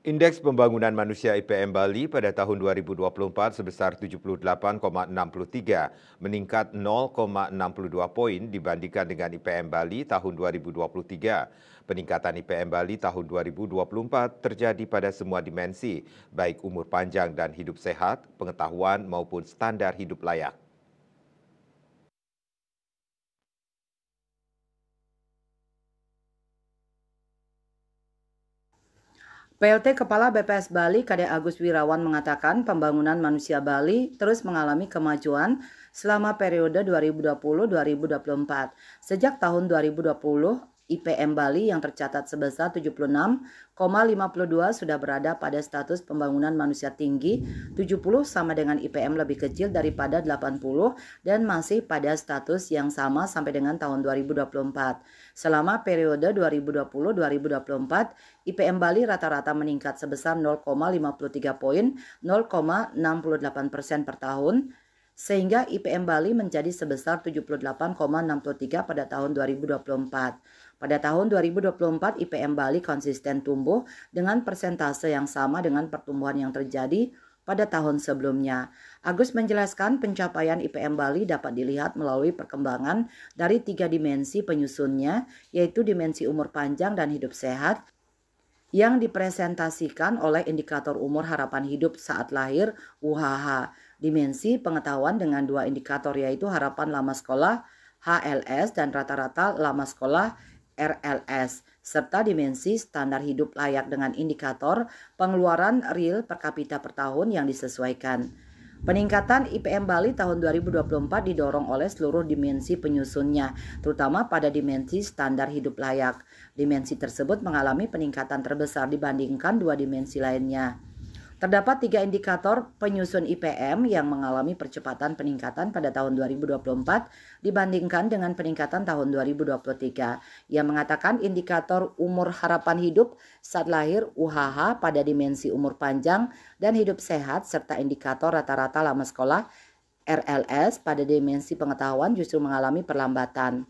Indeks Pembangunan Manusia IPM Bali pada tahun 2024 sebesar 78,63, meningkat 0,62 poin dibandingkan dengan IPM Bali tahun 2023. Peningkatan IPM Bali tahun 2024 terjadi pada semua dimensi, baik umur panjang dan hidup sehat, pengetahuan maupun standar hidup layak. PLT Kepala BPS Bali Kade Agus Wirawan mengatakan pembangunan manusia Bali terus mengalami kemajuan selama periode 2020-2024. Sejak tahun 2020, IPM Bali yang tercatat sebesar 76,52 sudah berada pada status pembangunan manusia tinggi, 70 sama dengan IPM lebih kecil daripada 80 dan masih pada status yang sama sampai dengan tahun 2024. Selama periode 2020-2024, IPM Bali rata-rata meningkat sebesar 0,53 poin, 0,68% per tahun, sehingga IPM Bali menjadi sebesar 78,63 pada tahun 2024. Pada tahun 2024, IPM Bali konsisten tumbuh dengan persentase yang sama dengan pertumbuhan yang terjadi pada tahun sebelumnya. Agus menjelaskan pencapaian IPM Bali dapat dilihat melalui perkembangan dari 3 dimensi penyusunnya, yaitu dimensi umur panjang dan hidup sehat, yang dipresentasikan oleh indikator umur harapan hidup saat lahir UHH, dimensi pengetahuan dengan 2 indikator yaitu harapan lama sekolah HLS dan rata-rata lama sekolah RLS, serta dimensi standar hidup layak dengan indikator pengeluaran real per kapita per tahun yang disesuaikan. Peningkatan IPM Bali tahun 2024 didorong oleh seluruh dimensi penyusunnya, terutama pada dimensi standar hidup layak. Dimensi tersebut mengalami peningkatan terbesar dibandingkan 2 dimensi lainnya. Terdapat 3 indikator penyusun IPM yang mengalami percepatan peningkatan pada tahun 2024 dibandingkan dengan peningkatan tahun 2023. Yang mengatakan indikator umur harapan hidup saat lahir UHH pada dimensi umur panjang dan hidup sehat serta indikator rata-rata lama sekolah RLS pada dimensi pengetahuan justru mengalami perlambatan.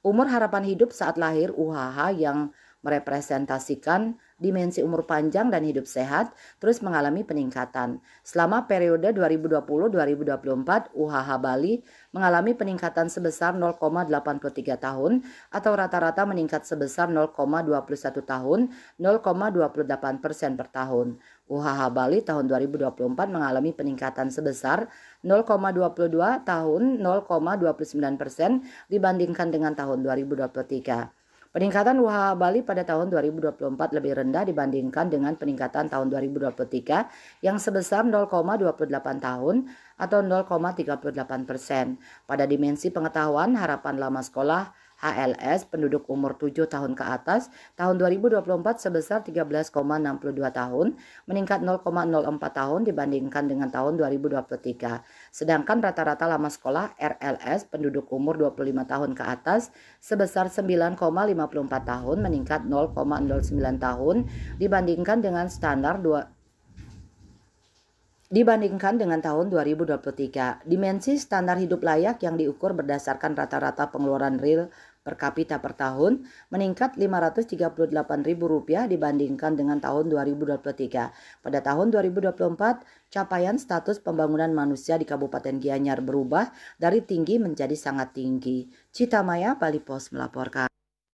Umur harapan hidup saat lahir UHH yang merepresentasikan dimensi umur panjang dan hidup sehat terus mengalami peningkatan. Selama periode 2020-2024, UHH Bali mengalami peningkatan sebesar 0,83 tahun atau rata-rata meningkat sebesar 0,21 tahun, 0,28% per tahun. UHH Bali tahun 2024 mengalami peningkatan sebesar 0,22 tahun, 0,29% dibandingkan dengan tahun 2023. Peningkatan UHH Bali pada tahun 2024 lebih rendah dibandingkan dengan peningkatan tahun 2023 yang sebesar 0,28 tahun atau 0,38%. Pada dimensi pengetahuan harapan lama sekolah HLS penduduk umur 7 tahun ke atas tahun 2024 sebesar 13,62 tahun, meningkat 0,04 tahun dibandingkan dengan tahun 2023. Sedangkan rata-rata lama sekolah RLS penduduk umur 25 tahun ke atas sebesar 9,54 tahun, meningkat 0,09 tahun dibandingkan dengan tahun 2023. Dimensi standar hidup layak yang diukur berdasarkan rata-rata pengeluaran real per kapita per tahun meningkat Rp538.000 dibandingkan dengan tahun 2023. Pada tahun 2024, capaian status pembangunan manusia di Kabupaten Gianyar berubah dari tinggi menjadi sangat tinggi. Cita Maya, Bali Pos melaporkan.